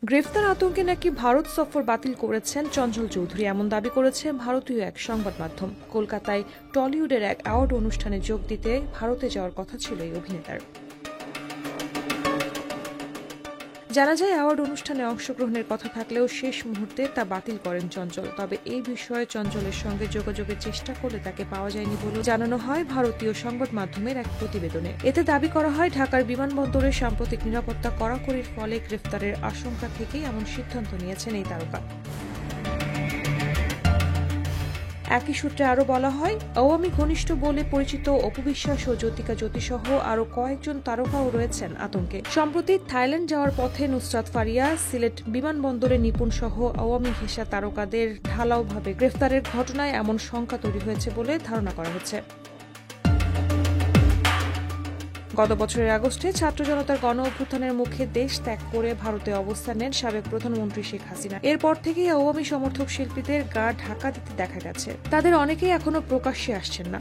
গ্রেফতার আতঙ্কে নাকি ভারত সফর বাতিল করেছেন চঞ্চল চৌধুরী, এমন দাবি করেছে ভারতীয় এক সংবাদ মাধ্যম। কলকাতায় টলিউডের এক অ্যাওয়ার্ড অনুষ্ঠানে যোগ দিতে ভারতে যাওয়ার কথা ছিল এই অভিনেতার। জানা যায়, অ্যাওয়ার্ড অনুষ্ঠানে অংশগ্রহণের কথা থাকলেও শেষ মুহূর্তে তা বাতিল করেন চঞ্চল। তবে এই বিষয়ে চঞ্চলের সঙ্গে যোগাযোগের চেষ্টা করলে তাকে পাওয়া যায়নি বলে জানানো হয় ভারতীয় সংবাদ মাধ্যমের এক প্রতিবেদনে। এতে দাবি করা হয়, ঢাকার বিমানবন্দরে সাম্প্রতিক নিরাপত্তা কড়াকড়ির ফলে গ্রেফতারের আশঙ্কা থেকেই এমন সিদ্ধান্ত নিয়েছেন এই তারকা। একই সূত্রে আরও বলা হয়, আওয়ামী ঘনিষ্ঠ বলে পরিচিত অপু বিশ্বাস ও জ্যোতিকা জ্যোতিসহ আরও কয়েকজন তারকাও রয়েছেন আতঙ্কে। সম্প্রতি থাইল্যান্ড যাওয়ার পথে নুসরাত ফারিয়া, সিলেট বিমানবন্দরে নিপুণ সহ আওয়ামী ঘেঁষা তারকাদের ঢালাওভাবে গ্রেফতারের ঘটনায় এমন শঙ্কা তৈরি হয়েছে বলে ধারণা করা হচ্ছে। গত বছরের আগস্টে ছাত্র জনতার গণ অভ্যুত্থানের মুখে দেশ ত্যাগ করে ভারতে অবস্থান নেন সাবেক প্রধানমন্ত্রী শেখ হাসিনা। এরপর থেকেই আওয়ামী সমর্থক শিল্পীদের গা ঢাকা দিতে দেখা গেছে। তাদের অনেকেই এখনো প্রকাশ্যে আসছেন না।